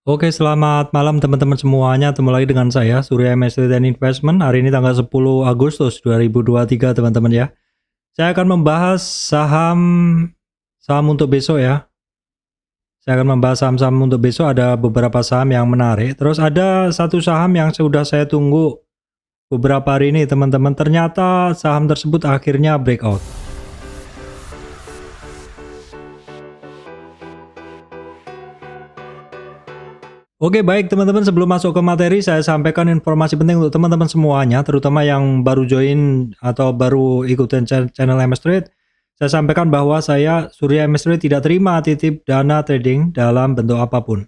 Oke, selamat malam teman-teman semuanya. Ketemu lagi dengan saya, Surya MS Trade Investment. Hari ini tanggal 10 Agustus 2023, teman-teman ya. Saya akan membahas saham saham untuk besok ya. Saya akan membahas saham-saham untuk besok, ada beberapa saham yang menarik. Terus ada satu saham yang sudah saya tunggu beberapa hari ini, teman-teman. Ternyata saham tersebut akhirnya breakout. Oke, baik teman-teman, sebelum masuk ke materi saya sampaikan informasi penting untuk teman-teman semuanya, terutama yang baru join atau baru ikutin channel MS Trade. Saya sampaikan bahwa saya Surya MS Trade tidak terima titip dana trading dalam bentuk apapun.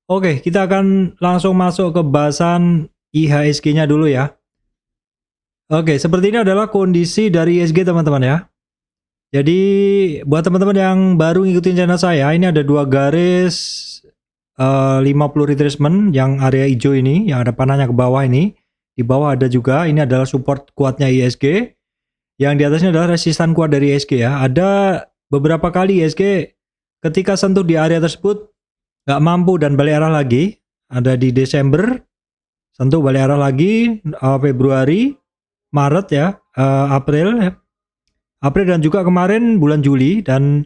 Oke, kita akan langsung masuk ke bahasan IHSG-nya dulu ya. Oke, seperti ini adalah kondisi dari IHSG teman-teman ya. Jadi buat teman-teman yang baru ngikutin channel saya, ini ada dua garis 50 retracement yang area hijau ini, yang ada panahnya ke bawah ini. Di bawah ada juga, ini adalah support kuatnya IHSG. Yang di atasnya adalah resistan kuat dari IHSG ya. Ada beberapa kali IHSG ketika sentuh di area tersebut nggak mampu dan balik arah lagi. Ada di Desember, sentuh balik arah lagi, Februari, Maret ya, April ya. April dan juga kemarin bulan Juli, dan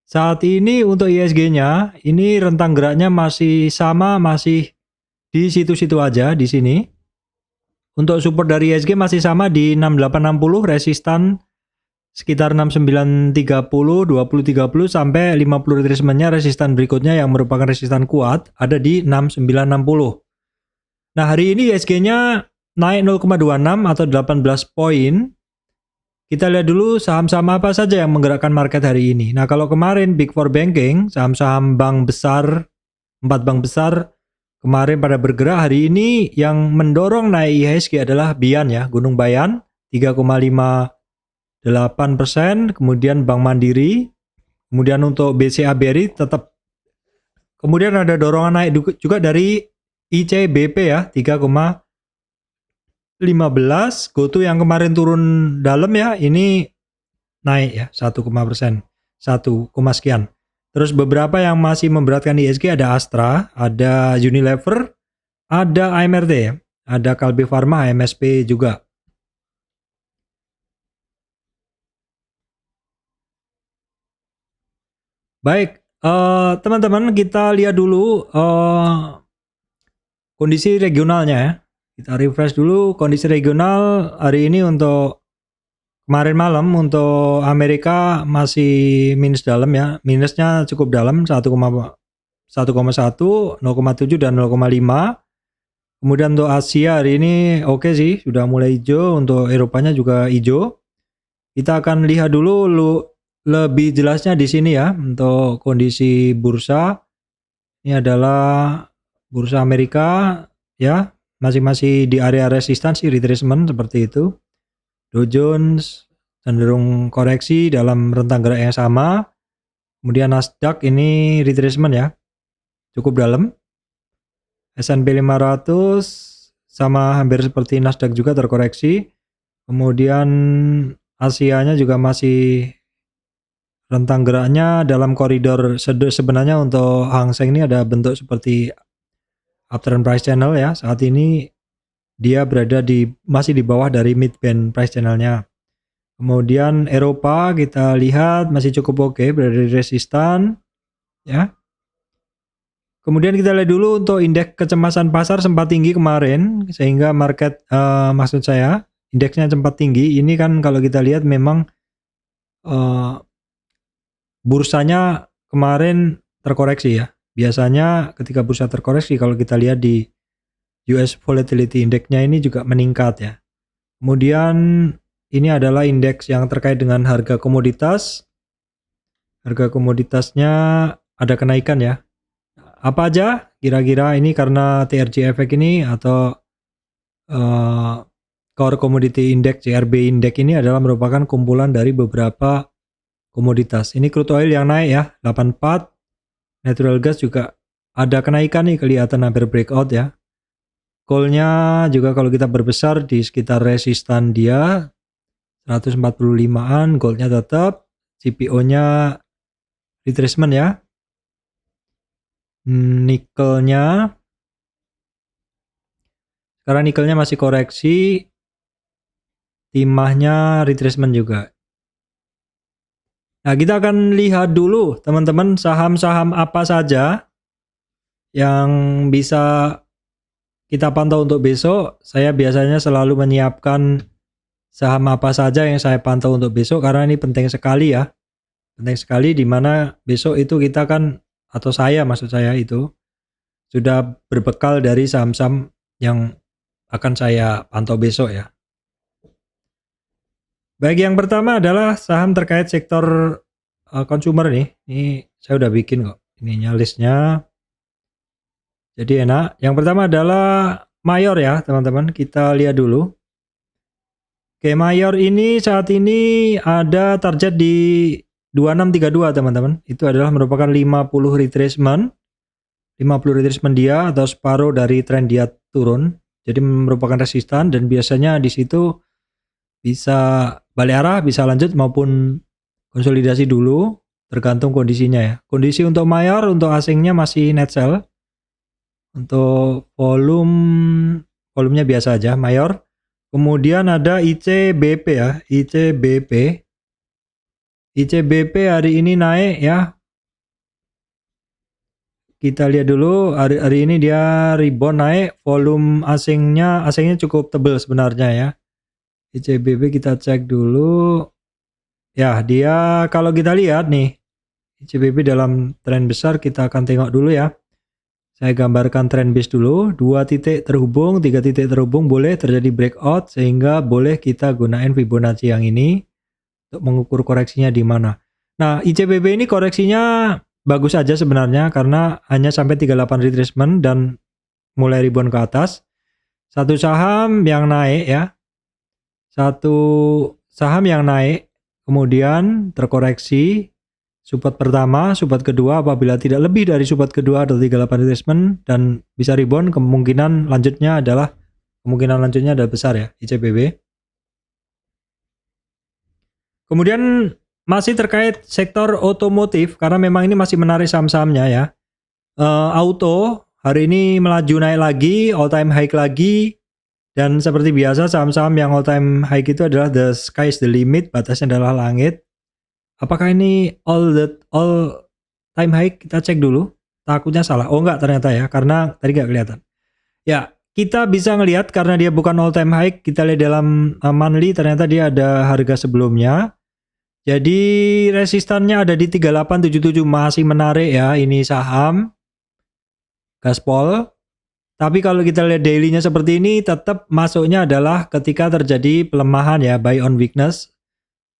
saat ini untuk IHSG-nya, ini rentang geraknya masih sama, masih di situ-situ aja di sini. Untuk support dari IHSG masih sama di 6860, resistan sekitar 6930, 2030 sampai 50 retracement-nya, resistan berikutnya yang merupakan resistan kuat ada di 6960. Nah, hari ini IHSG-nya naik 0,26 atau 18 poin. Kita lihat dulu saham-saham apa saja yang menggerakkan market hari ini. Nah, kalau kemarin Big Four Banking, saham-saham bank besar, 4 bank besar, kemarin pada bergerak, hari ini yang mendorong naik IHSG adalah Bian ya, Gunung Bayan, 3,58%, kemudian Bank Mandiri, kemudian untuk BCA BRI tetap. Kemudian ada dorongan naik juga dari ICBP ya, 3,15. GoTo yang kemarin turun dalam ya, ini naik ya 1, persen 1, sekian. Terus beberapa yang masih memberatkan IHSG ada Astra, ada Unilever, ada AMRT ya, ada Kalbe Pharma, MSP juga. Baik, teman-teman, kita lihat dulu kondisi regionalnya ya. Kita refresh dulu kondisi regional hari ini. Untuk kemarin malam untuk Amerika masih minus dalam ya, minusnya cukup dalam, 1,1, 0,7 dan 0,5. Kemudian untuk Asia hari ini oke sih, sudah mulai hijau. Untuk Eropanya juga hijau. Kita akan lihat dulu lebih jelasnya di sini ya untuk kondisi bursa. Ini adalah bursa Amerika ya, masing-masing di area resistansi retracement seperti itu. Dow Jones cenderung koreksi dalam rentang gerak yang sama. Kemudian Nasdaq ini retracement ya, cukup dalam. S&P 500 sama hampir seperti Nasdaq juga terkoreksi. Kemudian Asianya juga masih rentang geraknya dalam koridor. Sebenarnya untuk Hang Seng ini ada bentuk seperti uptrend price channel ya. Saat ini dia berada masih di bawah dari mid band price channelnya. Kemudian Eropa kita lihat masih cukup oke, berada di resistan ya. Kemudian kita lihat dulu untuk indeks kecemasan pasar sempat tinggi kemarin, sehingga market maksud saya indeksnya sempat tinggi. Ini kan kalau kita lihat memang bursanya kemarin terkoreksi ya. Biasanya ketika bursa terkoreksi, kalau kita lihat di US Volatility Index-nya ini juga meningkat ya. Kemudian ini adalah indeks yang terkait dengan harga komoditas. Harga komoditasnya ada kenaikan ya. Apa aja kira-kira ini karena TRJ efek ini atau Core Commodity Index, CRB Index ini adalah merupakan kumpulan dari beberapa komoditas. Ini crude oil yang naik ya, 84. Natural gas juga ada kenaikan nih, kelihatan hampir breakout ya. Coal-nya juga kalau kita berbesar di sekitar resistan dia 145-an, goldnya tetap, CPO-nya retracement ya. nikelnya. Sekarang nikelnya masih koreksi, timahnya retracement juga. Nah, kita akan lihat dulu teman-teman saham-saham apa saja yang bisa kita pantau untuk besok. Saya biasanya selalu menyiapkan saham apa saja yang saya pantau untuk besok karena ini penting sekali ya. Penting sekali di mana besok itu kita kan, atau saya maksud saya itu sudah berbekal dari saham-saham yang akan saya pantau besok ya. Baik, yang pertama adalah saham terkait sektor consumer nih. Ini saya udah bikin kok ininya listnya. Jadi enak. Yang pertama adalah Mayor ya teman-teman. Kita lihat dulu. Oke, Mayor ini saat ini ada target di 2632 teman-teman. Itu adalah merupakan 50 retracement. 50 retracement dia atau separuh dari tren dia turun. Jadi merupakan resistan dan biasanya di situ bisa balik arah, bisa lanjut maupun konsolidasi dulu tergantung kondisinya ya. Kondisi untuk Mayor, untuk asingnya masih net sell. Untuk volumenya biasa aja Mayor. Kemudian ada ICBP ya, ICBP. ICBP hari ini naik ya. Kita lihat dulu hari ini dia rebound naik, volume asingnya cukup tebal sebenarnya ya. ICBP kita cek dulu. Ya, dia kalau kita lihat nih, ICBP dalam tren besar kita akan tengok dulu ya. Saya gambarkan trend base dulu, 2 titik terhubung, 3 titik terhubung, boleh terjadi breakout sehingga boleh kita gunain Fibonacci yang ini untuk mengukur koreksinya di mana. Nah, ICBP ini koreksinya bagus aja sebenarnya karena hanya sampai 38 retracement dan mulai rebound ke atas. Satu saham yang naik ya. Satu saham yang naik kemudian terkoreksi. Support pertama, support kedua apabila tidak lebih dari support kedua atau 38 retracement dan bisa rebound, kemungkinan lanjutnya adalah besar ya ICBP. Kemudian masih terkait sektor otomotif karena memang ini masih menarik saham-sahamnya ya. Auto hari ini melaju naik lagi, all time high lagi, dan seperti biasa saham-saham yang all time high itu adalah the sky is the limit, batasnya adalah langit. Apakah ini all time high? Kita cek dulu. Takutnya salah. Oh enggak ternyata ya, karena tadi nggak kelihatan. Ya, kita bisa ngelihat karena dia bukan all time high. Kita lihat dalam monthly ternyata dia ada harga sebelumnya. Jadi resistannya ada di 3877, masih menarik ya ini saham Gaspol. Tapi kalau kita lihat dailynya seperti ini, tetap masuknya adalah ketika terjadi pelemahan ya, buy on weakness.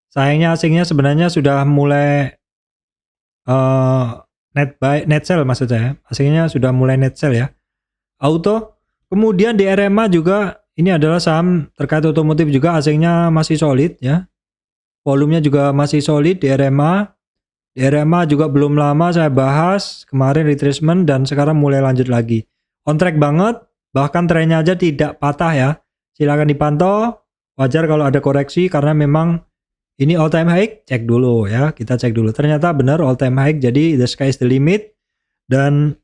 Sayangnya asingnya sebenarnya sudah mulai net sell maksud saya. Asingnya sudah mulai net sell ya. Auto. Kemudian di RMA juga ini adalah saham terkait otomotif juga, asingnya masih solid ya. Volumenya juga masih solid di RMA. Di RMA juga belum lama saya bahas kemarin retracement dan sekarang mulai lanjut lagi. On track banget, bahkan trennya aja tidak patah ya. Silakan dipantau. Wajar kalau ada koreksi karena memang ini all time high, cek dulu ya, kita cek dulu. Ternyata benar all time high, jadi the sky is the limit. Dan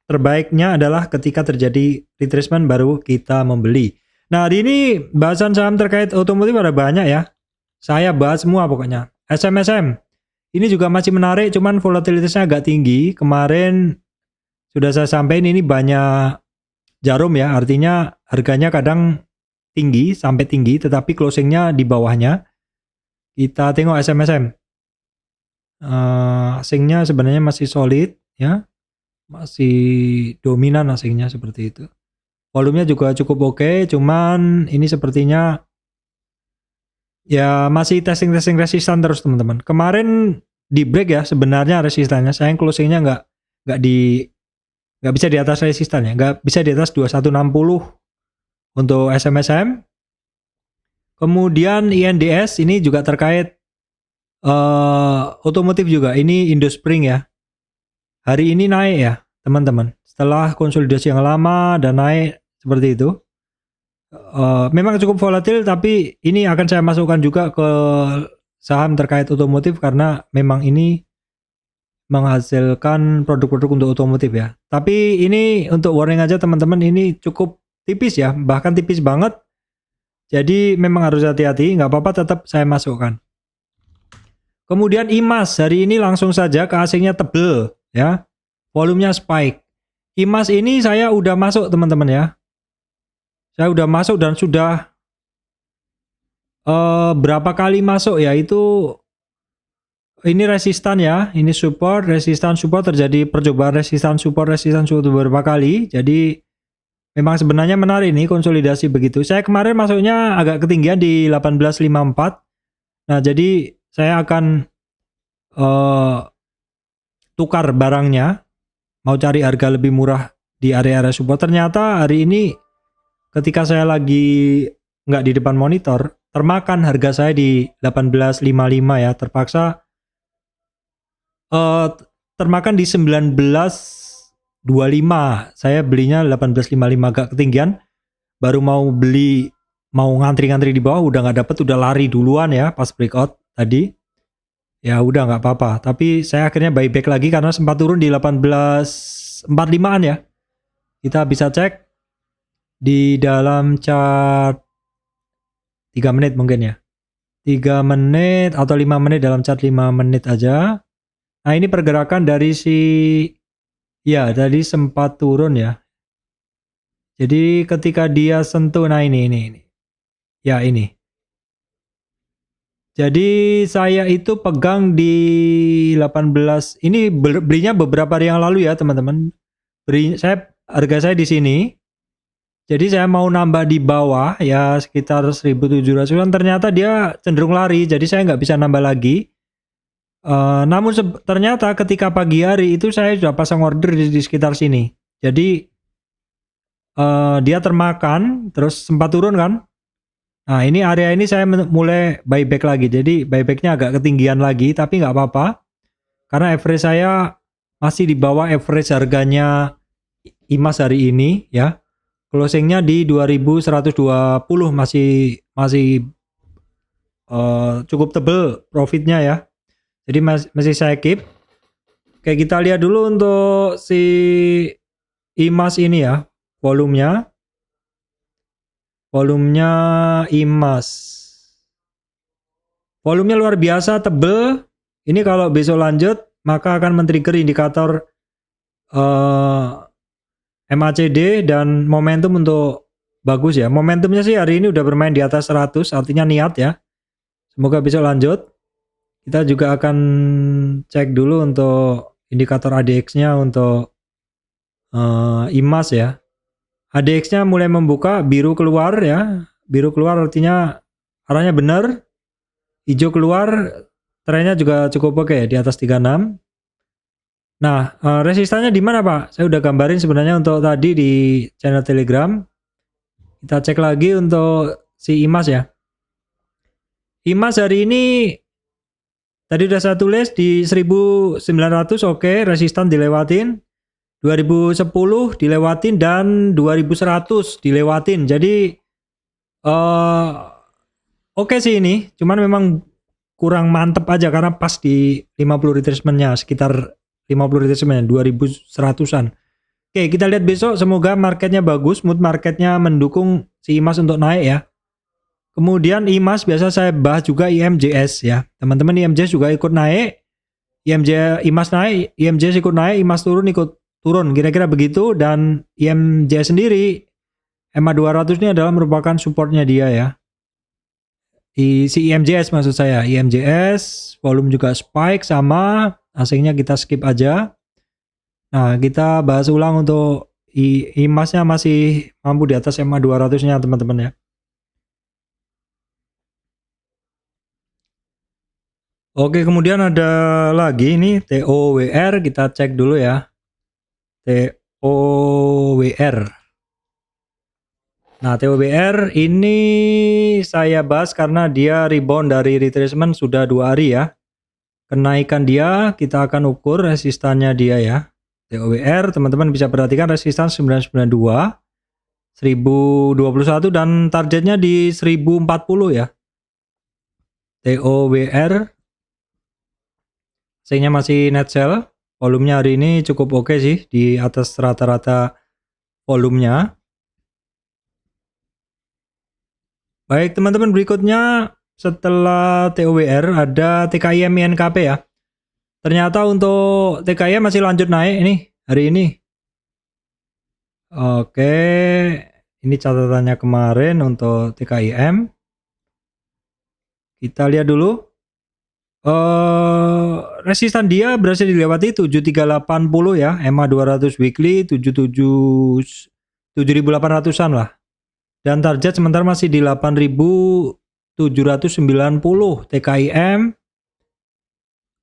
terbaiknya adalah ketika terjadi retracement baru kita membeli. Nah, hari ini bahasan saham terkait otomotif ada banyak ya. Saya bahas semua pokoknya. SMSM, ini juga masih menarik, cuman volatilitasnya agak tinggi. Kemarin sudah saya sampaikan ini banyak jarum ya, artinya harganya kadang tinggi, sampai tinggi, tetapi closingnya di bawahnya. Kita tengok SMSM. Asingnya sebenarnya masih solid ya. Masih dominan asingnya seperti itu. Volumenya juga cukup oke, cuman ini sepertinya ya masih testing resistan terus teman-teman. Kemarin di break ya sebenarnya resistannya. Sayang closingnya nggak bisa di atas resistannya, nggak bisa di atas 2160 untuk SMSM. Kemudian INDS ini juga terkait otomotif juga. Ini Indospring ya. Hari ini naik ya teman-teman. Setelah konsolidasi yang lama dan naik seperti itu. Memang cukup volatil tapi ini akan saya masukkan juga ke saham terkait otomotif karena memang ini menghasilkan produk-produk untuk otomotif ya. Tapi ini untuk warning aja teman-teman, ini cukup tipis ya, bahkan tipis banget. Jadi memang harus hati-hati, nggak apa-apa tetap saya masukkan. Kemudian IMAS, hari ini langsung saja ke asingnya tebel ya. Volumenya spike. IMAS ini saya udah masuk teman-teman ya. Saya udah masuk dan sudah berapa kali masuk ya, itu ini resistan ya, ini support, resistan, support, terjadi percobaan resistan support beberapa kali. Jadi memang sebenarnya menarik nih konsolidasi begitu. Saya kemarin masuknya agak ketinggian di 1854. Nah, jadi saya akan tukar barangnya, mau cari harga lebih murah di area-area support. Ternyata hari ini ketika saya lagi nggak di depan monitor, termakan harga saya di 1855 ya, terpaksa termakan di 1925. Saya belinya 1855, agak ketinggian. Baru mau beli, mau ngantri-ngantri di bawah, udah nggak dapet, udah lari duluan ya pas breakout tadi. Ya udah nggak apa-apa. Tapi saya akhirnya buyback lagi karena sempat turun di 1845-an ya. Kita bisa cek di dalam chart 3 menit mungkin ya. 3 menit atau 5 menit, dalam chart 5 menit aja. Nah, ini pergerakan dari ya tadi sempat turun ya. Jadi ketika dia sentuh, nah ini. Ya ini. Jadi saya itu pegang di 18, ini belinya beberapa hari yang lalu ya teman-teman. Harga saya di sini. Jadi saya mau nambah di bawah ya sekitar 1700-an, ternyata dia cenderung lari, jadi saya nggak bisa nambah lagi. Namun ternyata ketika pagi hari itu saya sudah pasang order di sekitar sini. Jadi dia termakan, terus sempat turun kan. Nah, ini area ini saya mulai buyback lagi. Jadi buybacknya agak ketinggian lagi, tapi nggak apa-apa. Karena average saya masih di bawah average harganya IMAS hari ini ya. Closingnya di 2120, masih cukup tebel profitnya ya. Jadi masih saya keep. Oke, kita lihat dulu untuk si IMAS ini ya, volumenya IMAS. Volumenya luar biasa tebel. Ini kalau besok lanjut maka akan men-trigger indikator MACD dan momentum untuk bagus ya. Momentumnya sih hari ini udah bermain di atas 100, artinya niat ya. Semoga besok lanjut. Kita juga akan cek dulu untuk indikator ADX-nya untuk IMAS ya. ADX-nya mulai membuka, biru keluar ya. Biru keluar artinya arahnya benar. Hijau keluar, trennya juga cukup oke di atas 36. Nah, resistannya di mana Pak? Saya udah gambarin sebenarnya untuk tadi di channel Telegram. Kita cek lagi untuk si IMAS ya. IMAS hari ini tadi udah saya tulis di 1900, oke, resistan dilewatin. 2010 dilewatin dan 2100 dilewatin. Jadi oke sih ini, cuman memang kurang mantep aja karena pas di 50 retracement-nya, sekitar 50 retracement 2100-an. Oke, kita lihat besok, semoga marketnya bagus, mood marketnya mendukung si IMAS untuk naik ya. Kemudian IMAS biasa saya bahas juga IMJS ya. Teman-teman, IMJS juga ikut naik. IMAS naik, IMJS ikut naik, IMAS turun ikut turun, kira-kira begitu. Dan IMJS sendiri MA 200 ini adalah merupakan supportnya dia ya. Si IMJS maksud saya, IMJS volume juga spike sama, asingnya kita skip aja. Nah, kita bahas ulang untuk IMAS-nya masih mampu di atas MA 200-nya teman-teman ya. Oke, kemudian ada lagi ini TOWR, kita cek dulu ya. TOWR. Nah, TOWR ini saya bahas karena dia rebound dari retracement sudah 2 hari ya. Kenaikan dia kita akan ukur resistannya dia ya. TOWR teman-teman bisa perhatikan resistan 992, 1021 dan targetnya di 1040 ya. TOWR sehingga masih net sell. Volumenya hari ini cukup oke sih, di atas rata-rata volumenya. Baik teman-teman, berikutnya setelah TOWR ada TKIM INKP ya. Ternyata untuk TKIM masih lanjut naik nih hari ini. Oke, ini catatannya kemarin untuk TKIM. Kita lihat dulu. Resistan dia berhasil dilewati 7380 ya, EMA 200 weekly 7800-an lah. Dan target sementara masih di 8790 TKIM.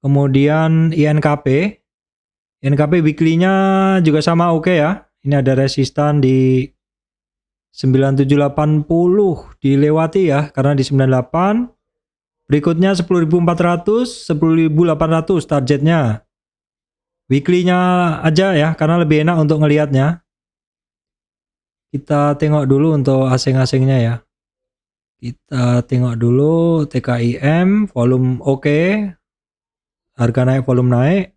Kemudian INKP weekly-nya juga sama oke ya. Ini ada resistan di 9780 dilewati ya, karena di 98. Berikutnya 10.400, 10.800 targetnya. Weekly-nya aja ya, karena lebih enak untuk ngelihatnya. Kita tengok dulu untuk asing-asingnya ya. Kita tengok dulu TKIM, volume oke. Harga naik, volume naik.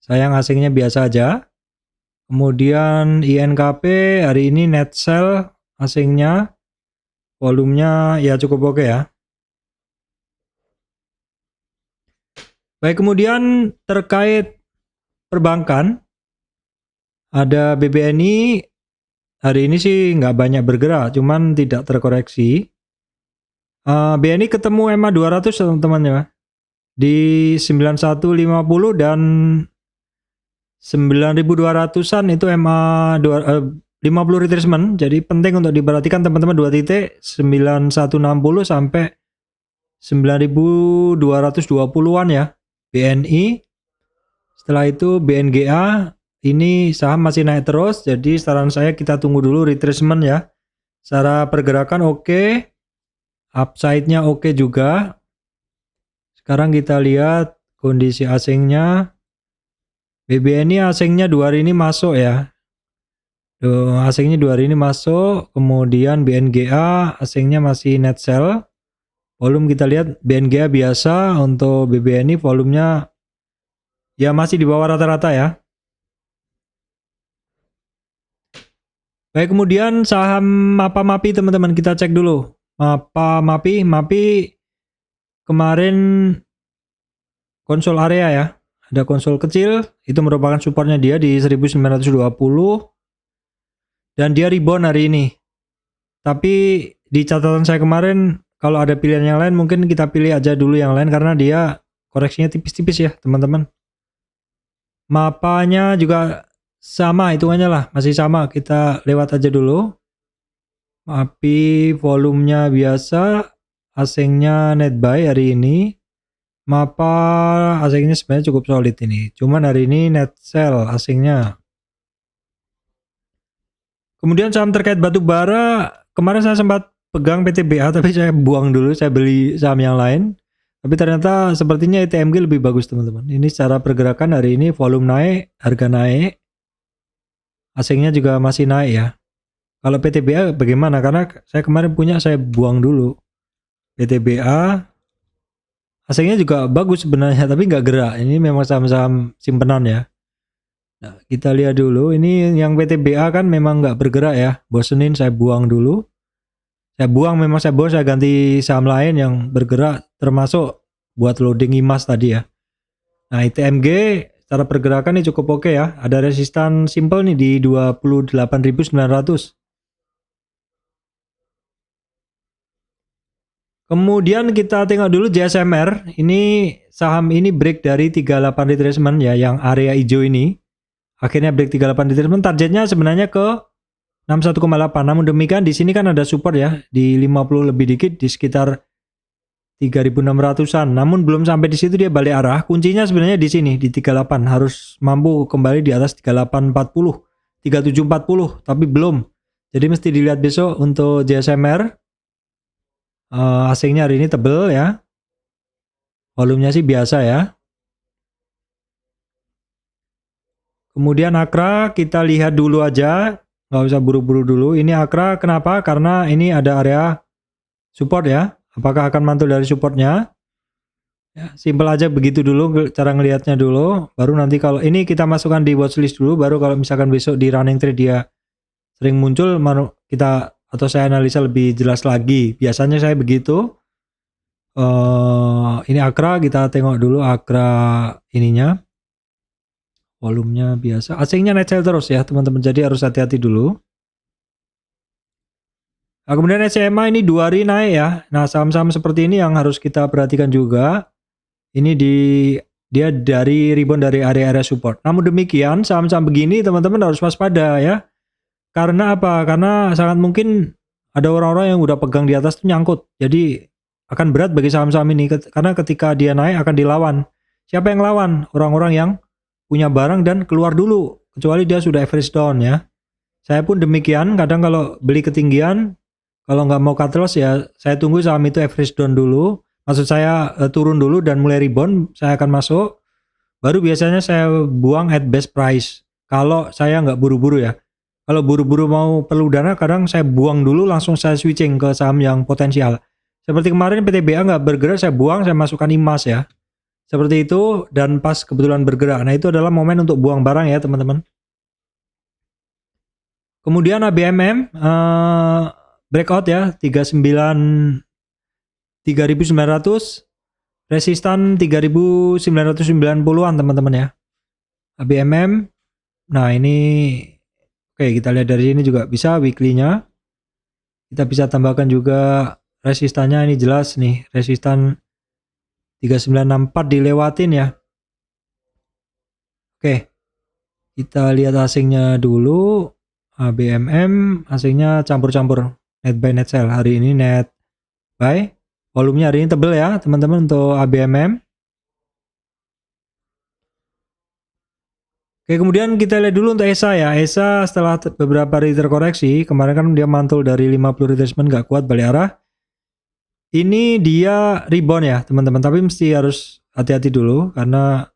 Sayang asingnya biasa aja. Kemudian INKP hari ini net sell asingnya. Volumenya ya cukup oke ya. Baik, kemudian terkait perbankan, ada BBNI hari ini sih nggak banyak bergerak, cuman tidak terkoreksi. BNI ketemu EMA 200 teman-teman ya, di 9150 dan 9200-an itu EMA 50 retracement. Jadi penting untuk diperhatikan teman-teman, 2 titik 9160 sampai 9220-an ya. BNI, setelah itu BNGA, ini saham masih naik terus, jadi saran saya kita tunggu dulu retracement ya. Secara pergerakan oke, upside-nya oke juga. Sekarang kita lihat kondisi asingnya. BBNI asingnya 2 hari ini masuk ya. Asingnya 2 hari ini masuk, kemudian BNGA asingnya masih net sell. Volume kita lihat BNGA biasa, untuk BBNI volumenya ya masih di bawah rata-rata ya. Baik, kemudian saham MAPI teman-teman, kita cek dulu. MAPI kemarin konsol area ya. Ada konsol kecil, itu merupakan supportnya dia di 1920. Dan dia rebound hari ini. Tapi di catatan saya kemarin, kalau ada pilihan yang lain mungkin kita pilih aja dulu yang lain, karena dia koreksinya tipis-tipis ya teman-teman. Mapanya juga sama hitungannya lah, masih sama, kita lewat aja dulu. MAPI volumenya biasa, asingnya net buy hari ini. MAPA asingnya sebenarnya cukup solid ini, cuman hari ini net sell asingnya. Kemudian saham terkait batu bara, kemarin saya sempat pegang PTBA tapi saya buang dulu, saya beli saham yang lain. Tapi ternyata sepertinya ITMG lebih bagus teman-teman. Ini secara pergerakan hari ini volume naik, harga naik, asingnya juga masih naik ya. Kalau PTBA bagaimana? Karena saya kemarin punya, saya buang dulu. PTBA asingnya juga bagus sebenarnya, tapi nggak gerak. Ini memang saham-saham simpenan ya. Nah, kita lihat dulu. Ini yang PTBA kan memang nggak bergerak ya. Bosenin, saya buang dulu. Saya buang, memang saya buang, saya ganti saham lain yang bergerak, termasuk buat loading IMAS tadi ya. Nah, ITMG secara pergerakan ini cukup oke ya. Ada resistan simple nih di 28.900. Kemudian kita tengok dulu JSMR. Ini saham ini break dari 38 retracement ya, yang area hijau ini. Akhirnya break 38 retracement, targetnya sebenarnya ke 61,8. Namun demikian di sini kan ada support ya di 50 lebih dikit, di sekitar 3.600-an. Namun belum sampai di situ, dia balik arah. Kuncinya sebenarnya di sini di 38, harus mampu kembali di atas 3840, 3740, tapi belum. Jadi mesti dilihat besok untuk JSMR. Asingnya hari ini tebel ya. Volumenya sih biasa ya. Kemudian Akra kita lihat dulu aja, nggak usah buru-buru dulu. Ini Akra kenapa? Karena ini ada area support ya. Apakah akan mantul dari supportnya? Ya, simpel aja begitu dulu cara ngelihatnya dulu, baru nanti kalau ini kita masukkan di watchlist dulu, baru kalau misalkan besok di running trade dia sering muncul, kita atau saya analisa lebih jelas lagi. Biasanya saya begitu. Ini Akra, kita tengok dulu Akra ininya, volumenya biasa. Asingnya net sell terus ya teman-teman, jadi harus hati-hati dulu. Nah, kemudian SMA ini 2 hari naik ya. Nah, saham-saham seperti ini yang harus kita perhatikan juga. Ini dia dari rebound dari area-area support. Namun demikian, saham-saham begini teman-teman harus waspada ya. Karena apa? Karena sangat mungkin ada orang-orang yang udah pegang di atas tuh nyangkut. Jadi akan berat bagi saham-saham ini karena ketika dia naik akan dilawan. Siapa yang lawan? Orang-orang yang punya barang dan keluar dulu. Kecuali dia sudah average down ya. Saya pun demikian, kadang kalau beli ketinggian, kalau nggak mau cut loss ya saya tunggu saham itu average down dulu. Maksud saya turun dulu dan mulai rebound, saya akan masuk. Baru biasanya saya buang at best price. Kalau saya nggak buru-buru ya. Kalau buru-buru mau perlu dana, kadang saya buang dulu langsung saya switching ke saham yang potensial. Seperti kemarin PTBA nggak bergerak, saya buang, saya masukkan IMAS ya. Seperti itu dan pas kebetulan bergerak. Nah itu adalah momen untuk buang barang ya teman-teman. Kemudian ABMM breakout ya 3.900, resistan 3.990-an teman-teman ya. ABMM. Nah, ini oke, kita lihat dari sini juga bisa weekly-nya. Kita bisa tambahkan juga resistannya, ini jelas nih, resistan 3964 dilewatin ya. Oke. Kita lihat asingnya dulu. ABMM asingnya campur-campur net buy net sell. Hari ini net buy, volumenya hari ini tebel ya teman-teman untuk ABMM. Oke, kemudian kita lihat dulu untuk ESA ya. ESA setelah beberapa hari terkoreksi, kemarin kan dia mantul dari 50 retracement gak kuat balik arah. Ini dia rebound ya teman-teman, tapi mesti harus hati-hati dulu karena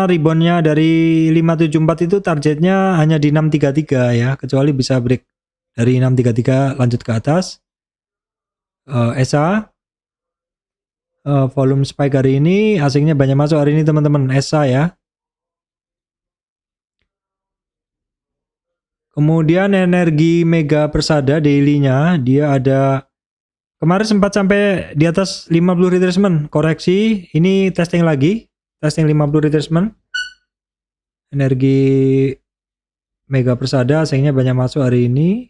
reboundnya dari 574 itu targetnya hanya di 633 ya, kecuali bisa break dari 633 lanjut ke atas. ESA volume spike hari ini, asingnya banyak masuk hari ini teman-teman, ESA ya. Kemudian energi Mega Persada daily-nya dia ada kemarin sempat sampai di atas 50 retracement, koreksi, ini testing lagi, testing 50 retracement. Energi Mega Persada asingnya banyak masuk hari ini.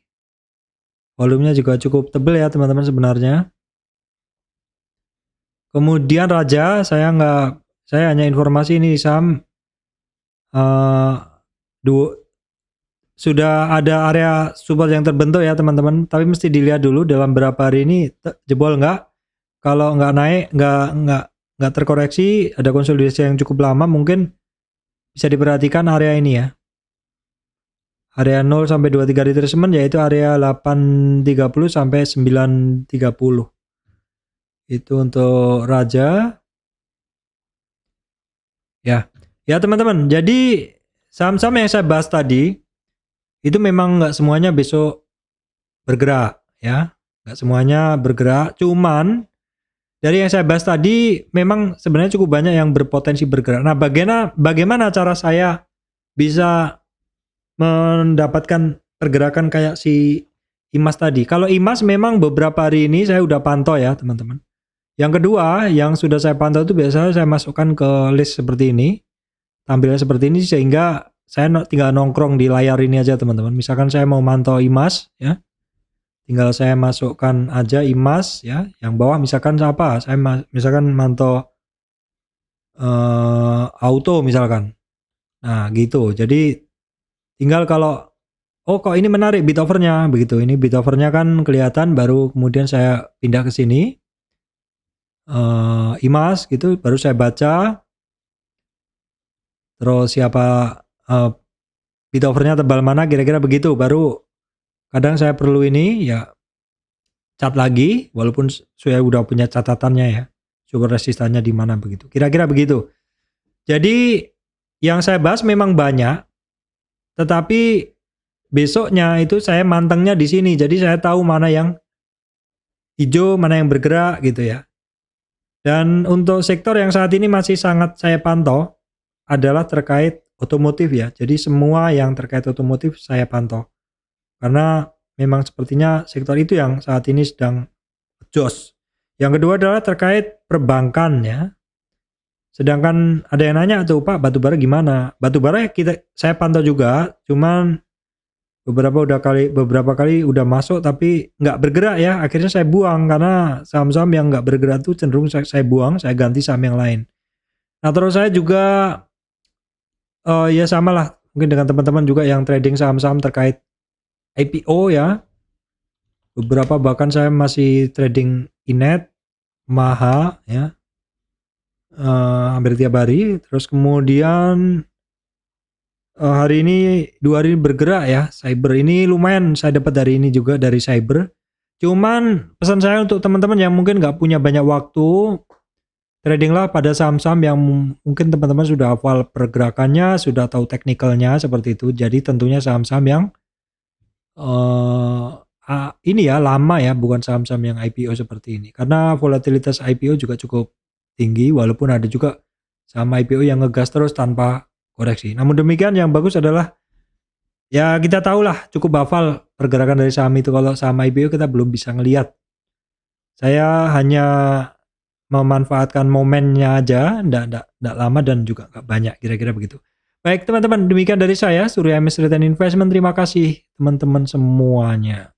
Volumenya juga cukup tebel ya teman-teman sebenarnya. Kemudian Raja, saya hanya informasi ini saham sudah ada area support yang terbentuk ya teman-teman, tapi mesti dilihat dulu dalam berapa hari ini jebol nggak. Kalau nggak naik, nggak terkoreksi, ada konsolidasi yang cukup lama, mungkin bisa diperhatikan area ini ya. Area 0 sampai 23 retracement yaitu area 830 sampai 930. Itu untuk Raja. Ya. Ya teman-teman, jadi saham-saham yang saya bahas tadi itu memang nggak semuanya besok bergerak ya, nggak semuanya bergerak, cuman dari yang saya bahas tadi memang sebenarnya cukup banyak yang berpotensi bergerak. Nah, bagaimana cara saya bisa mendapatkan pergerakan kayak si IMAS tadi? Kalau IMAS memang beberapa hari ini saya udah pantau ya teman-teman. Yang kedua, yang sudah saya pantau itu biasanya saya masukkan ke list seperti ini, tampilnya seperti ini, sehingga saya tinggal nongkrong di layar ini aja teman-teman. Misalkan saya mau mantau IMAS ya, tinggal saya masukkan aja IMAS ya. Yang bawah misalkan apa? Saya misalkan mantau auto misalkan. Nah gitu. Jadi tinggal kalau kok ini menarik bid overnya begitu. Ini bid overnya kan kelihatan, baru kemudian saya pindah ke sini IMAS gitu, baru saya baca. Terus siapa bid overnya tebal mana, kira-kira begitu. Baru kadang saya perlu ini ya cat lagi, walaupun saya udah punya catatannya ya, support resistannya di mana begitu. Kira-kira begitu. Jadi yang saya bahas memang banyak, tetapi besoknya itu saya mantengnya di sini. Jadi saya tahu mana yang hijau, mana yang bergerak gitu ya. Dan untuk sektor yang saat ini masih sangat saya pantau adalah terkait otomotif ya. Jadi semua yang terkait otomotif saya pantau. Karena memang sepertinya sektor itu yang saat ini sedang jos. Yang kedua adalah terkait perbankan ya. Sedangkan ada yang nanya tuh, Pak, batubara gimana? Batubara saya pantau juga, cuman beberapa kali udah masuk tapi nggak bergerak ya. Akhirnya saya buang karena saham-saham yang nggak bergerak tuh cenderung saya buang, saya ganti saham yang lain. Nah, terus saya juga ya samalah mungkin dengan teman-teman juga yang trading saham-saham terkait IPO ya. Beberapa bahkan saya masih trading Inet, Maha ya. Hampir tiap hari. Terus kemudian hari ini 2 hari bergerak ya. Cyber ini lumayan saya dapat dari ini juga dari Cyber. Cuman pesan saya untuk teman-teman yang mungkin nggak punya banyak waktu, tradinglah pada saham-saham yang mungkin teman-teman sudah hafal pergerakannya, sudah tahu teknikalnya seperti itu. Jadi tentunya saham-saham yang ini ya lama ya, bukan saham-saham yang IPO seperti ini. Karena volatilitas IPO juga cukup tinggi, walaupun ada juga saham IPO yang ngegas terus tanpa koreksi. Namun demikian yang bagus adalah ya kita tahulah cukup hafal pergerakan dari saham itu. Kalau saham IPO kita belum bisa ngelihat. Saya hanya memanfaatkan momennya aja, ndak lama dan juga nggak banyak, kira-kira begitu. Baik teman-teman, demikian dari saya, Surya MS Return Investment. Terima kasih teman-teman semuanya.